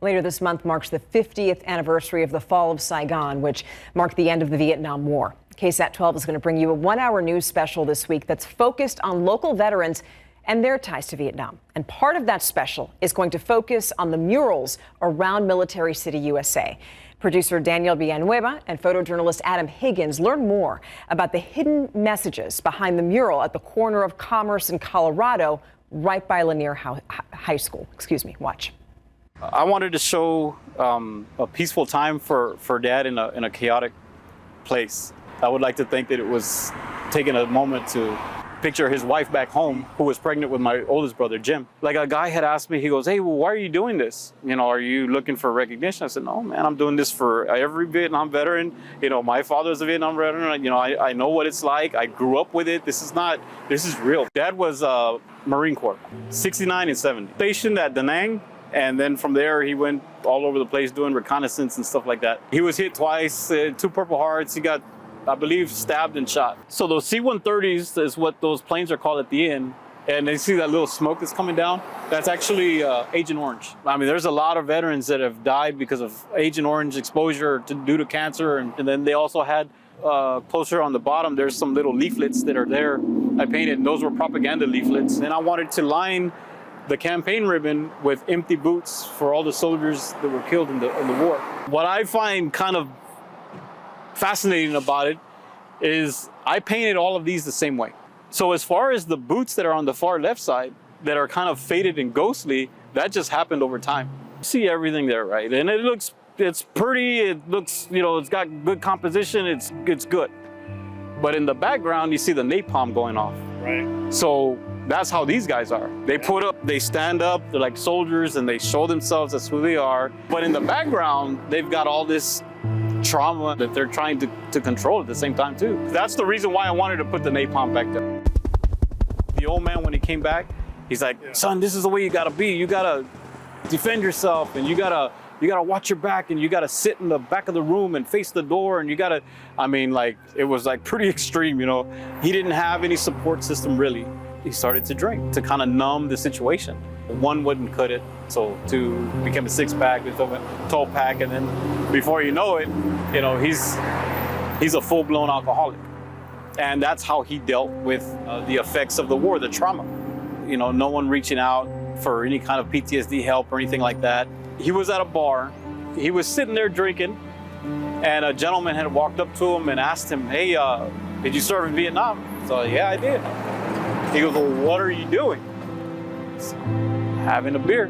Later this month marks the 50th anniversary of the fall of Saigon, which marked the end of the Vietnam War. KSAT 12 is going to bring you a one-hour news special this week that's focused on local veterans and their ties to Vietnam. And part of that special is going to focus on the murals around Military City, USA. Producer Daniel Villanueva and photojournalist Adam Higgins learn more about the hidden messages behind the mural at the corner of Commerce and Colorado, right by Lanier High School. Watch. I wanted to show a peaceful time for Dad in a chaotic place. I would like to think that it was taking a moment to picture his wife back home, who was pregnant with my oldest brother, Jim. Like, a guy had asked me, he goes, "Hey, well, why are you doing this? You know, are you looking for recognition?" I said, "No, man, I'm doing this for every Vietnam veteran. You know, my father's a Vietnam veteran. You know, I know what it's like. I grew up with it. This is real." Dad was Marine Corps, 69 and 70. Stationed at Da Nang, and then from there, he went all over the place doing reconnaissance and stuff like that. He was hit twice, 2 Purple Hearts. He got, I believe, stabbed and shot. So those C-130s is what those planes are called at the end. And they see that little smoke that's coming down. That's actually Agent Orange. I mean, there's a lot of veterans that have died because of Agent Orange exposure due to cancer. And then they also had closer on the bottom, there's some little leaflets that are there. I painted, and those were propaganda leaflets. And I wanted to line the campaign ribbon with empty boots for all the soldiers that were killed in the war. What I find kind of fascinating about it is I painted all of these the same way. So as far as the boots that are on the far left side that are kind of faded and ghostly, that just happened over time. You see everything there, right? And it's pretty, it looks, you know, it's got good composition, it's good. But in the background, you see the napalm going off. Right. So that's how these guys are. They stand up, they're like soldiers, and they show themselves as who they are. But in the background, they've got all this trauma that they're trying to control at the same time too. That's the reason why I wanted to put the napalm back there. The old man, when he came back, he's like, "Son, this is the way you gotta be. You gotta defend yourself, and you gotta watch your back, and you gotta sit in the back of the room and face the door, and you gotta," I mean, like, it was like pretty extreme, you know. He didn't have any support system really. He started to drink to kind of numb the situation. One wouldn't cut it, so 2 became a 6-pack, a 12-pack, and then before you know it, you know, he's a full-blown alcoholic. And that's how he dealt with the effects of the war, the trauma. You know, no one reaching out for any kind of PTSD help or anything like that. He was at a bar, he was sitting there drinking, and a gentleman had walked up to him and asked him, "Hey, did you serve in Vietnam?" So, "Yeah, I did." He goes, "Well, what are you doing?" "Having a beer."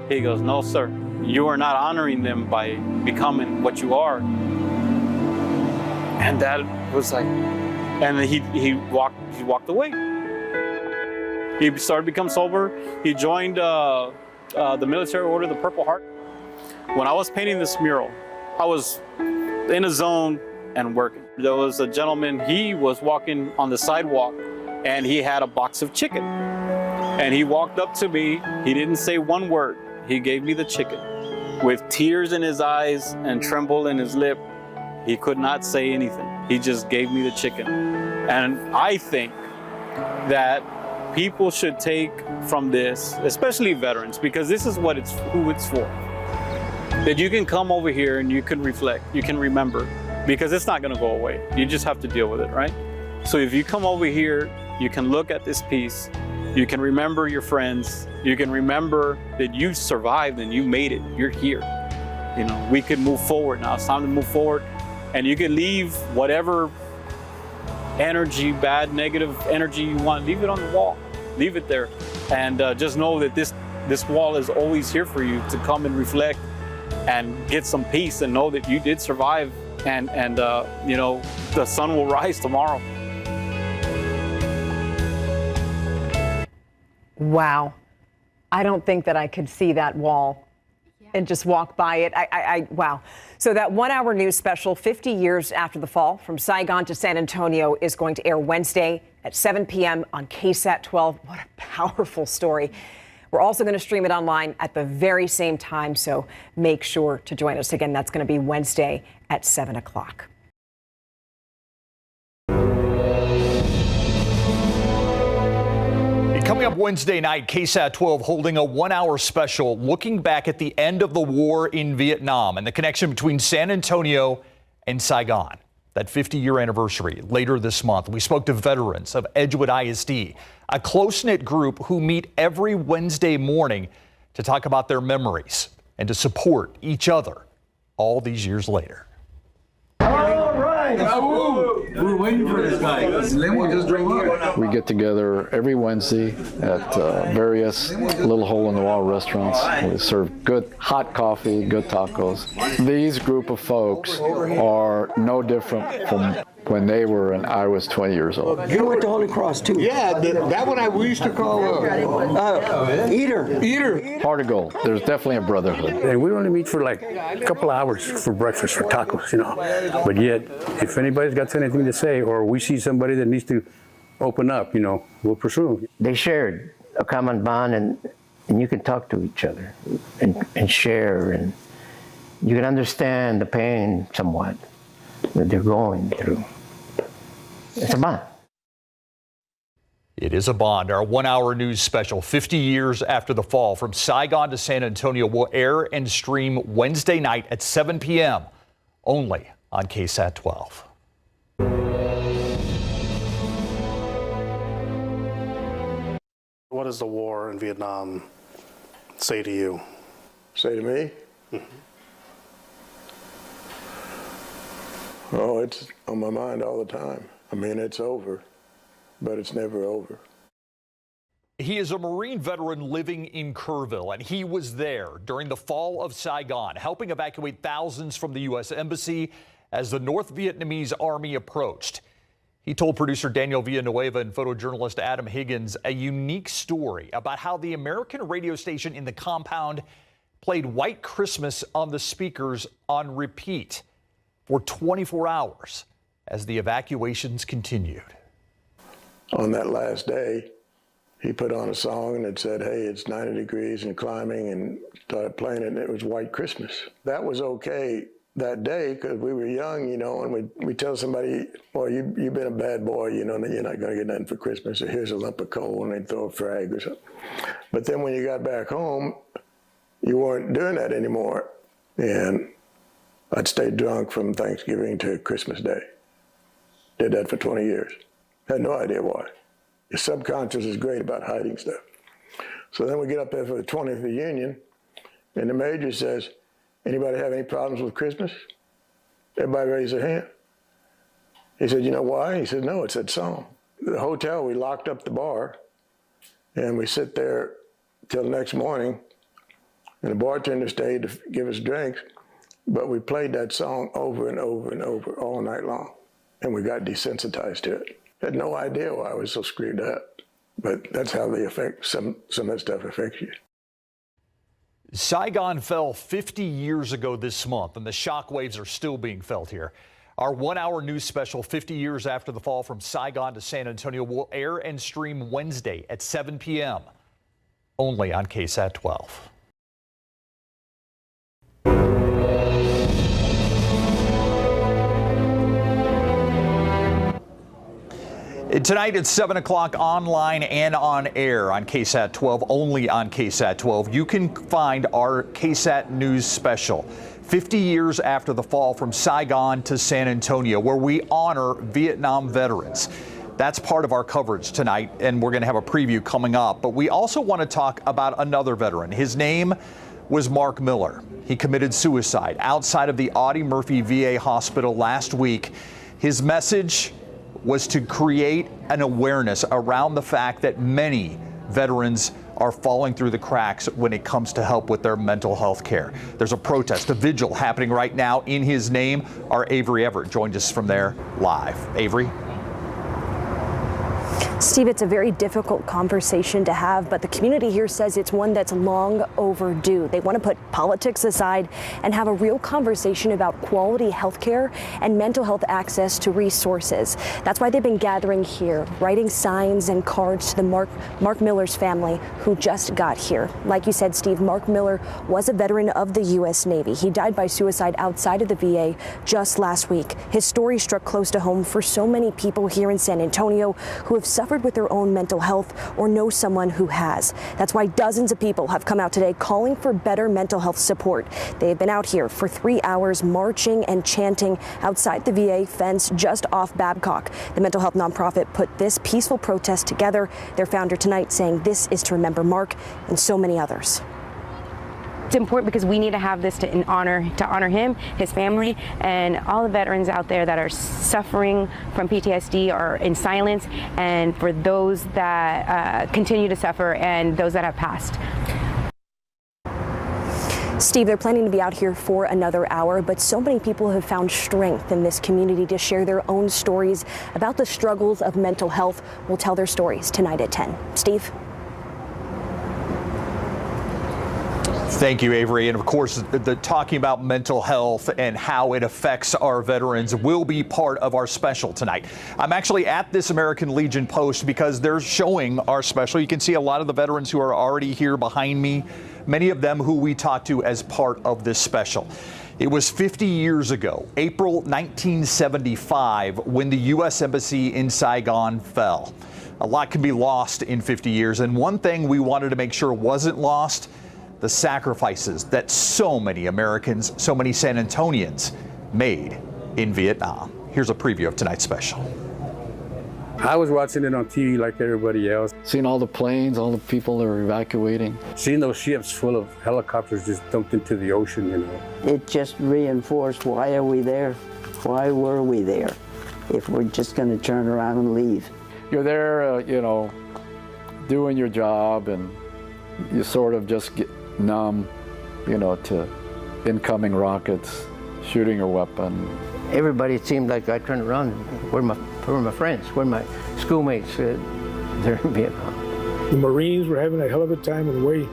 He goes, "No, sir. You are not honoring them by becoming what you are." And that was like, and then he walked away. He started to become sober. He joined the military order, the Purple Heart. When I was painting this mural, I was in a zone and working. There was a gentleman, he was walking on the sidewalk, and he had a box of chicken. And he walked up to me, he didn't say one word. He gave me the chicken. With tears in his eyes and tremble in his lip, he could not say anything. He just gave me the chicken. And I think that people should take from this, especially veterans, because this is who it's for. That you can come over here and you can reflect, you can remember, because it's not gonna go away. You just have to deal with it, right? So if you come over here, you can look at this piece, you can remember your friends, you can remember that you survived and you made it, you're here. You know, we can move forward now, it's time to move forward. And you can leave whatever energy, bad, negative energy you want, leave it on the wall, leave it there. And just know that this wall is always here for you to come and reflect and get some peace and know that you did survive, and you know, the sun will rise tomorrow. Wow. I don't think that I could see that wall and just walk by it. Wow. So that one-hour news special, 50 years after the fall, from Saigon to San Antonio, is going to air Wednesday at 7 p.m. on KSAT 12. What a powerful story. We're also going to stream it online at the very same time, so make sure to join us. Again, that's going to be Wednesday at 7 o'clock. Coming up Wednesday night, KSAT 12 holding a 1-hour special looking back at the end of the war in Vietnam and the connection between San Antonio and Saigon. That 50-year anniversary later this month. We spoke to veterans of Edgewood ISD, a close-knit group who meet every Wednesday morning to talk about their memories and to support each other all these years later. All right. We're waiting for this guy. Limo just drove up. We get together every Wednesday at various little hole-in-the-wall restaurants. We serve good hot coffee, good tacos. These group of folks are no different from when they were and I was 20 years old. You went to Holy Cross too? Yeah, that one we used to call Eater. Heart of gold. There's definitely a brotherhood. And we only meet for like a couple hours for breakfast, for tacos, you know. But yet, if anybody's got anything to say, or we see somebody that needs to open up, you know, we'll pursue them. They shared a common bond, and you can talk to each other and share, and you can understand the pain somewhat that they're going through. It's a bond. It is a bond. Our 1-hour news special, 50 years after the fall from Saigon to San Antonio, will air and stream Wednesday night at 7 p.m. only on KSAT 12. What does the war in Vietnam say to you? Say to me? Oh, it's on my mind all the time. I mean, it's over, but it's never over. He is a Marine veteran living in Kerrville, and he was there during the fall of Saigon, helping evacuate thousands from the U.S. Embassy as the North Vietnamese army approached. He told producer Daniel Villanueva and photojournalist Adam Higgins a unique story about how the American radio station in the compound played White Christmas on the speakers on repeat for 24 hours as the evacuations continued. On that last day, he put on a song and it said, hey, it's 90 degrees and climbing, and started playing it, and it was White Christmas. That was okay that day because we were young, you know, and we tell somebody, well, you've been a bad boy, you know, that you're not going to get nothing for Christmas, or here's a lump of coal, and they'd throw a frag or something. But then when you got back home, you weren't doing that anymore. And I'd stay drunk from Thanksgiving to Christmas Day. Did that for 20 years. Had no idea why. Your subconscious is great about hiding stuff. So then we get up there for the 20th reunion, and the major says, anybody have any problems with Christmas? Everybody raised their hand. He said, you know why? He said, no, it's that song. The hotel, we locked up the bar, and we sit there till the next morning, and the bartender stayed to give us drinks, but we played that song over and over and over all night long, and we got desensitized to it. Had no idea why I was so screwed up, but that's how the effect, some of that stuff affects you. Saigon fell 50 years ago this month, and the shockwaves are still being felt here. Our 1-hour news special, 50 years after the fall from Saigon to San Antonio, will air and stream Wednesday at 7 p.m. only on KSAT 12. Tonight at 7 o'clock, online and on air on KSAT 12, only on KSAT 12. You can find our KSAT News special, 50 years after the fall from Saigon to San Antonio, where we honor Vietnam veterans. That's part of our coverage tonight, and we're going to have a preview coming up. But we also want to talk about another veteran. His name was Mark Miller. He committed suicide outside of the Audie Murphy VA hospital last week. His message was to create an awareness around the fact that many veterans are falling through the cracks when it comes to help with their mental health care. There's a protest, a vigil happening right now in his name. Our Avery Everett joined us from there live. Avery? Steve, it's a very difficult conversation to have, but the community here says it's one that's long overdue. They want to put politics aside and have a real conversation about quality health care and mental health access to resources. That's why they've been gathering here, writing signs and cards to the Mark Miller's family who just got here. Like you said, Steve, Mark Miller was a veteran of the U.S. Navy. He died by suicide outside of the VA just last week. His story struck close to home for so many people here in San Antonio who have suffered suffered with their own mental health or know someone who has. That's why dozens of people have come out today calling for better mental health support. They have been out here for 3 hours marching and chanting outside the VA fence just off Babcock. The mental health nonprofit put this peaceful protest together. Their founder tonight saying this is to remember Mark and so many others. It's important because we need to have this to honor him, his family, and all the veterans out there that are suffering from PTSD are in silence, and for those that continue to suffer and those that have passed. Steve, they're planning to be out here for another hour, but so many people have found strength in this community to share their own stories about the struggles of mental health. We'll tell their stories tonight at 10. Steve? Thank you, Avery. And of course, the talking about mental health and how it affects our veterans will be part of our special tonight. I'm actually at this American Legion post because they're showing our special. You can see a lot of the veterans who are already here behind me, many of them who we talked to as part of this special. It was 50 years ago, April 1975, when the U.S. Embassy in Saigon fell. A lot can be lost in 50 years, and one thing we wanted to make sure wasn't lost: the sacrifices that so many Americans, so many San Antonians made in Vietnam. Here's a preview of tonight's special. I was watching it on TV like everybody else. Seeing all the planes, all the people that were evacuating. Seeing those ships full of helicopters just dumped into the ocean, you know. It just reinforced, why are we there? Why were we there if we're just going to turn around and leave? You're there, doing your job, and you sort of just get numb, to incoming rockets, shooting your weapon. Everybody, it seemed like I turned around, where are my friends, where are my schoolmates? They're in Vietnam. The Marines were having a hell of a time of the way.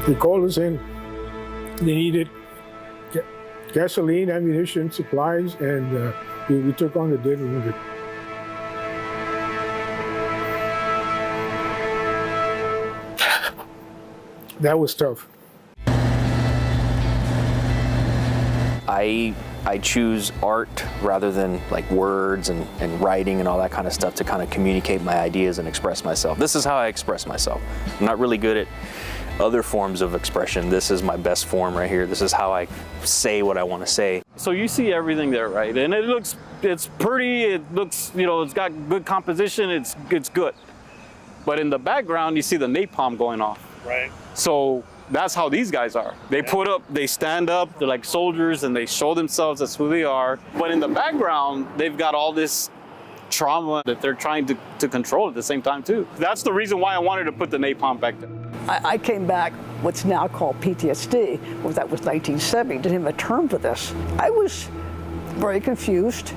They called us in. They needed gasoline, ammunition, supplies, and we took on the dead and wounded. That was tough. I choose art rather than like words and writing and all that kind of stuff to kind of communicate my ideas and express myself. This is how I express myself. I'm not really good at other forms of expression. This is my best form right here. This is how I say what I want to say. So you see everything there, right? And it's pretty, it looks, it's got good composition, it's good. But in the background, you see the napalm going off. Right. So that's how these guys are. They stand up, they're like soldiers, and they show themselves as who they are. But in the background, they've got all this trauma that they're trying to control at the same time too. That's the reason why I wanted to put the napalm back there. I came back, what's now called PTSD, well, that was 1970, didn't have a term for this. I was very confused,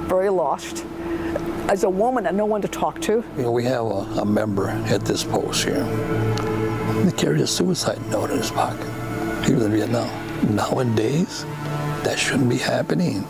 very lost. As a woman, and no one to talk to. We have a member at this post here. He carried a suicide note in his pocket. He was in Vietnam. Nowadays, that shouldn't be happening.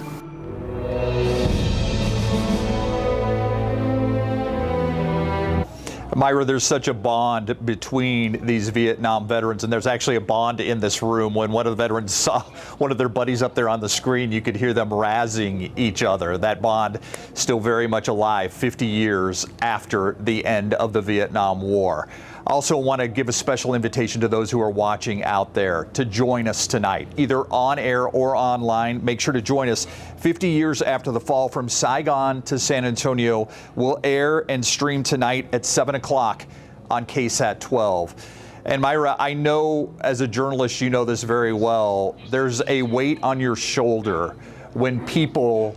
Myra, there's such a bond between these Vietnam veterans, and there's actually a bond in this room. When one of the veterans saw one of their buddies up there on the screen, you could hear them razzing each other. That bond still very much alive 50 years after the end of the Vietnam War. I also want to give a special invitation to those who are watching out there to join us tonight, either on air or online. Make sure to join us. 50 years after the fall from Saigon to San Antonio will air and stream tonight at 7 o'clock on KSAT 12. And Myra, I know as a journalist, you know this very well. There's a weight on your shoulder when people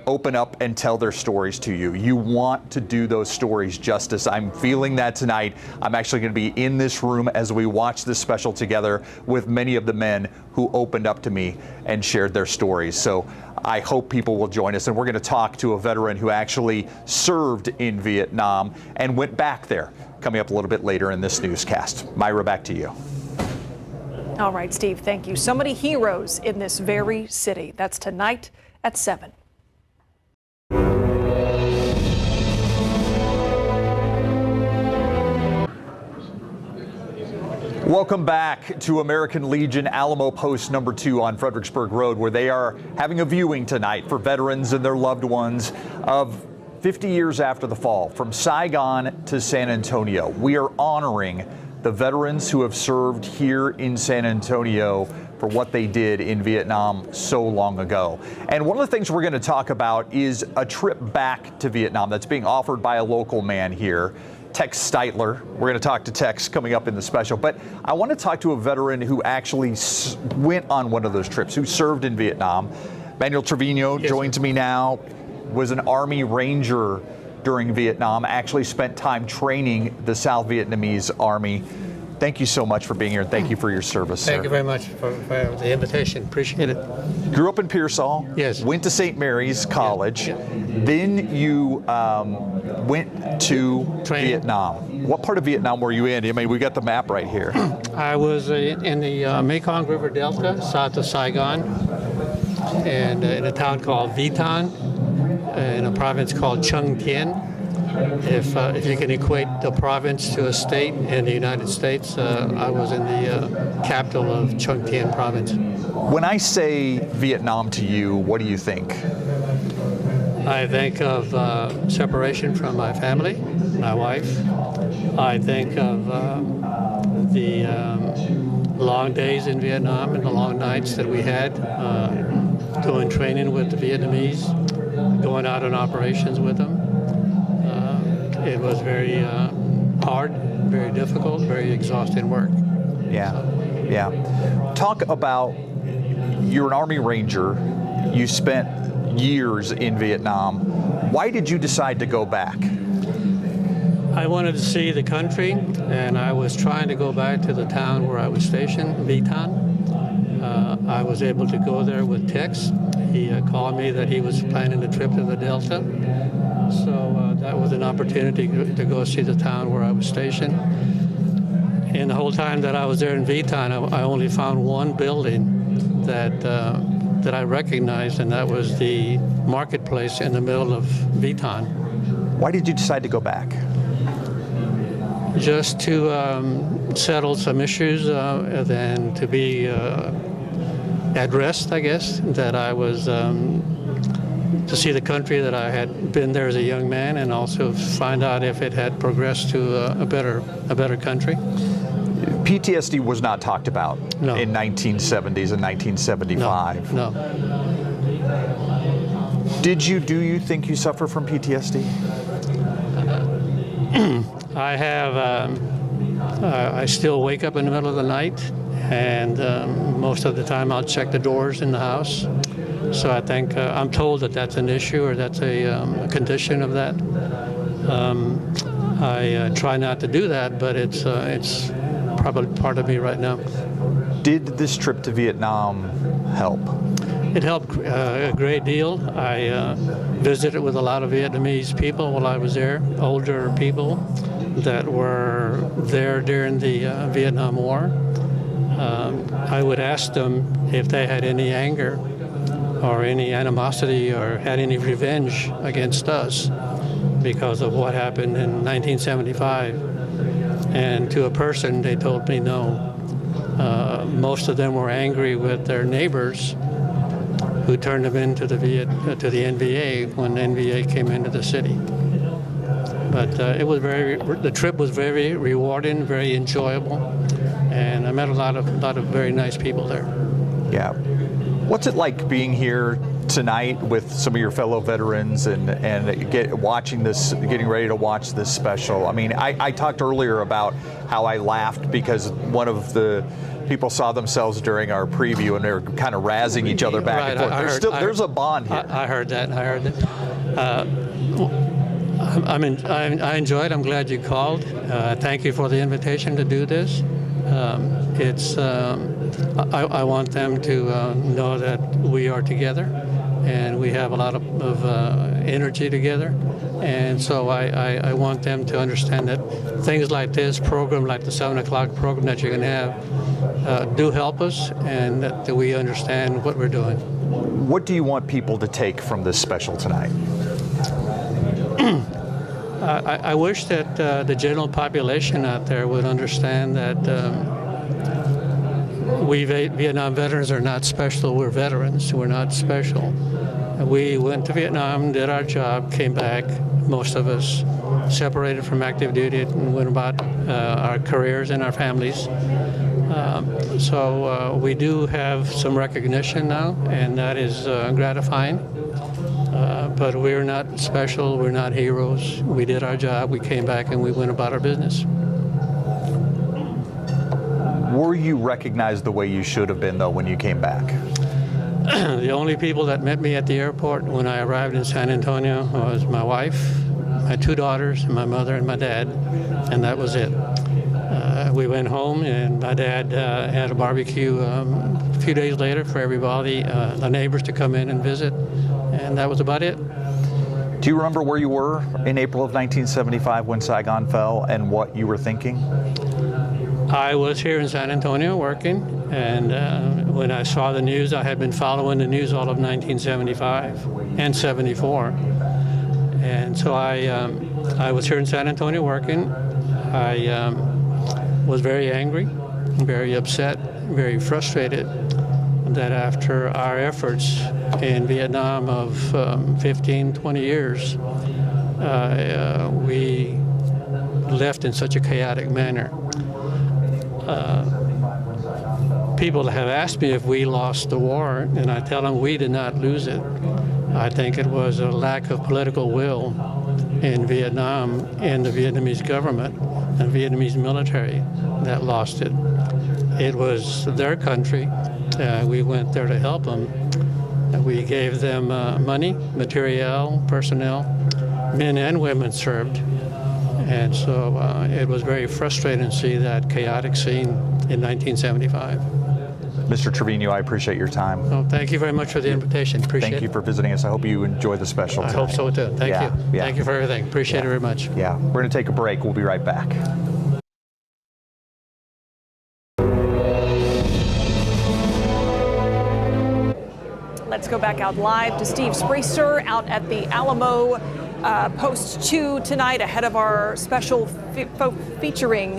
open up and tell their stories to you. You want to do those stories justice. I'm feeling that tonight. I'm actually going to be in this room as we watch this special together with many of the men who opened up to me and shared their stories. So I hope people will join us. And we're going to talk to a veteran who actually served in Vietnam and went back there, coming up a little bit later in this newscast. Myra, back to you. All right, Steve, thank you. So many heroes in this very city. That's tonight at 7. Welcome back to American Legion Alamo Post number 2 on Fredericksburg Road, where they are having a viewing tonight for veterans and their loved ones of 50 years after the fall, from Saigon to San Antonio. We are honoring the veterans who have served here in San Antonio for what they did in Vietnam so long ago. And one of the things we're going to talk about is a trip back to Vietnam that's being offered by a local man here, Tex Steitler. We're going to talk to Tex coming up in the special, but I want to talk to a veteran who actually went on one of those trips, who served in Vietnam. Manuel Trevino joins me now, was an Army Ranger during Vietnam, actually spent time training the South Vietnamese Army. Thank you so much for being here, and thank you for your service, sir. Thank you very much for the invitation. Appreciate it. Grew up in Pearsall. Yes. Went to St. Mary's College. Yeah. Then you went to Vietnam. What part of Vietnam were you in? I mean, we got the map right here. I was in the Mekong River Delta, south of Saigon, and in a town called Vitan, in a province called Trung Tien. If you can equate the province to a state in the United States, I was in the capital of Trung Tien province. When I say Vietnam to you, what do you think? I think of separation from my family, my wife. I think of the long days in Vietnam and the long nights that we had doing training with the Vietnamese, going out on operations with them. It was very hard, very difficult, very exhausting work. Yeah. Talk about, you're an Army Ranger. You spent years in Vietnam. Why did you decide to go back? I wanted to see the country, and I was trying to go back to the town where I was stationed, Vitan. I was able to go there with Tex. He called me that he was planning a trip to the Delta. So that was an opportunity to go see the town where I was stationed. And the whole time that I was there in Vitan, I only found one building that I recognized, and that was the marketplace in the middle of Vitan. Why did you decide to go back? Just to settle some issues, and then to be at rest, I guess, that I was to see the country that I had been there as a young man, and also find out if it had progressed to a better country. PTSD was not talked about in 1970s and 1975. No. Do you think you suffer from PTSD? I have. I still wake up in the middle of the night, and most of the time I'll check the doors in the house. So I think I'm told that that's an issue, or that's a condition of that. I try not to do that, but it's probably part of me right now. Did this trip to Vietnam help? It helped a great deal. I visited with a lot of Vietnamese people while I was there, older people that were there during the Vietnam War. I would ask them if they had any anger or any animosity or had any revenge against us because of what happened in 1975. And to a person, they told me no. Most of them were angry with their neighbors who turned them into to the NVA when NVA came into the city. But the trip was very rewarding, very enjoyable, and I met a lot of very nice people there. Yeah. What's it like being here tonight with some of your fellow veterans and getting ready to watch this special? I mean, I talked earlier about how I laughed because one of the people saw themselves during our preview and they were kind of razzing each other back and forth. There's a bond here. I heard that. I enjoyed it. I'm glad you called. Thank you for the invitation to do this. I want them to know that we are together and we have a lot of energy together. And so I want them to understand that things like this program, like the 7 o'clock program that you're going to have, do help us, and that we understand what we're doing. What do you want people to take from this special tonight? I wish that the general population out there would understand that we Vietnam veterans are not special. We're veterans. We're not special. We went to Vietnam, did our job, came back, most of us separated from active duty and went about our careers and our families. So we do have some recognition now, and that is gratifying. But we're not special, we're not heroes. We did our job, we came back, and we went about our business. Were you recognized the way you should have been, though, when you came back? The only people that met me at the airport when I arrived in San Antonio was my wife, my 2 daughters, my mother, and my dad, and that was it. We went home, and my dad had a barbecue a few days later for everybody, the neighbors to come in and visit, and that was about it. Do you remember where you were in April of 1975 when Saigon fell and what you were thinking? I was here in San Antonio working, and when I saw the news, I had been following the news all of 1975 and 74. And so I was here in San Antonio working. I was very angry, very upset, very frustrated that after our efforts in Vietnam of 15, 20 years, we left in such a chaotic manner. People have asked me if we lost the war, and I tell them we did not lose it. I think it was a lack of political will in Vietnam and the Vietnamese government and Vietnamese military that lost it. It was their country. We went there to help them. We gave them money, materiel, personnel. Men and women served. And so it was very frustrating to see that chaotic scene in 1975. Mr. Trevino, I appreciate your time. Oh, thank you very much for the invitation. Appreciate it. Thank you for visiting us. I hope you enjoy the special I tonight. hope so too. Thank you. Yeah. Thank you for everything. Appreciate it very much. Yeah. We're going to take a break. We'll be right back. Let's go back out live to Steve Spreester out at the Alamo Post 2 tonight ahead of our special featuring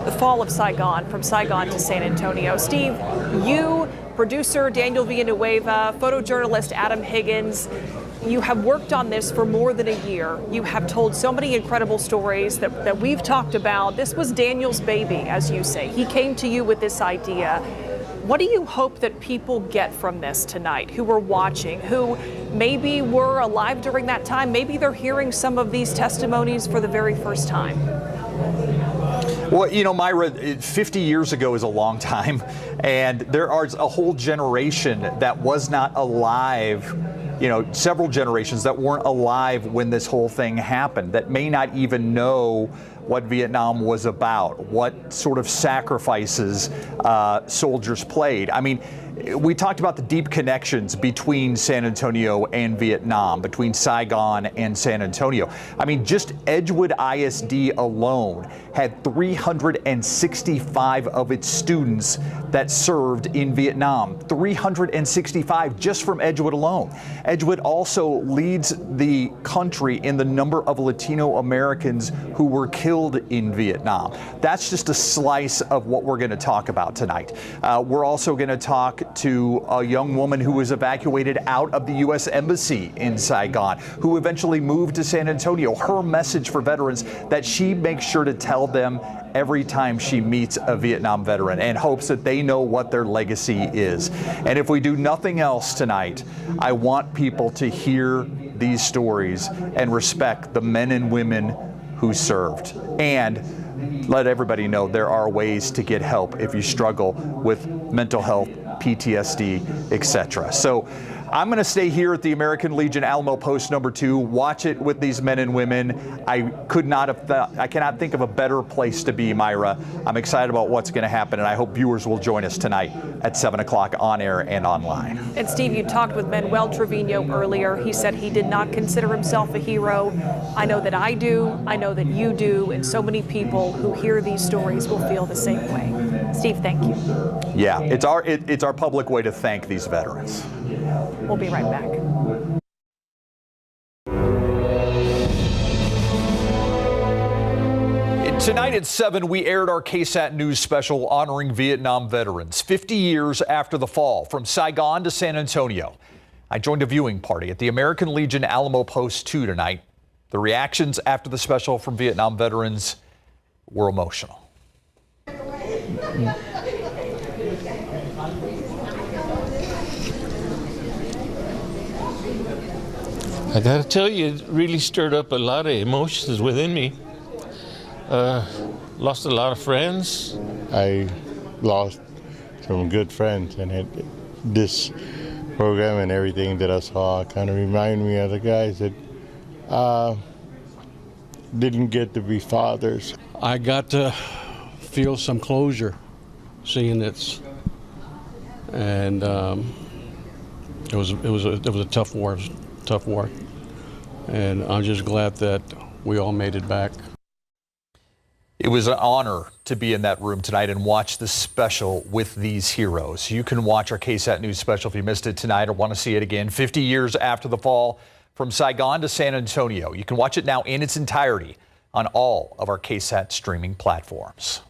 the fall of Saigon, from Saigon to San Antonio. Steve, you, producer Daniel Villanueva, photojournalist Adam Higgins, you have worked on this for more than a year. You have told so many incredible stories that we've talked about. This was Daniel's baby, as you say. He came to you with this idea. What do you hope that people get from this tonight, who are watching, who maybe were alive during that time? Maybe they're hearing some of these testimonies for the very first time. Well, you know, Myra, 50 years ago is a long time, and there are a whole generation that was not alive, you know, several generations that weren't alive when this whole thing happened, that may not even know what Vietnam was about, what sort of sacrifices soldiers played. I mean, we talked about the deep connections between San Antonio and Vietnam, between Saigon and San Antonio. I mean, just Edgewood ISD alone had 365 of its students that served in Vietnam. 365 just from Edgewood alone. Edgewood also leads the country in the number of Latino Americans who were killed in Vietnam. That's just a slice of what we're going to talk about tonight. We're also going to talk to a young woman who was evacuated out of the U.S. Embassy in Saigon, who eventually moved to San Antonio. Her message for veterans that she makes sure to tell them every time she meets a Vietnam veteran, and hopes that they know what their legacy is. And if we do nothing else tonight, I want people to hear these stories and respect the men and women who served. And let everybody know there are ways to get help if you struggle with mental health, PTSD, etc. So I'm going to stay here at the American Legion Alamo Post number 2, watch it with these men and women. I cannot think of a better place to be, Myra. I'm excited about what's going to happen, and I hope viewers will join us tonight at 7 o'clock on air and online. And Steve, you talked with Manuel Trevino earlier. He said he did not consider himself a hero. I know that I do. I know that you do. And so many people who hear these stories will feel the same way. Steve, thank you. Yeah, it's our public way to thank these veterans. We'll be right back. Tonight at 7, we aired our KSAT News special honoring Vietnam veterans 50 years after the fall, from Saigon to San Antonio. I joined a viewing party at the American Legion Alamo Post 2 tonight. The reactions after the special from Vietnam veterans were emotional. I gotta tell you, it really stirred up a lot of emotions within me. Lost a lot of friends. I lost some good friends, and this program and everything that I saw kind of reminded me of the guys that didn't get to be fathers. I got to feel some closure seeing this, and it was a tough war. Tough war, and I'm just glad that we all made it back. It was an honor to be in that room tonight and watch the special with these heroes. You can watch our KSAT News special if you missed it tonight or want to see it again. 50 years after the fall, from Saigon to San Antonio. You can watch it now in its entirety on all of our KSAT streaming platforms.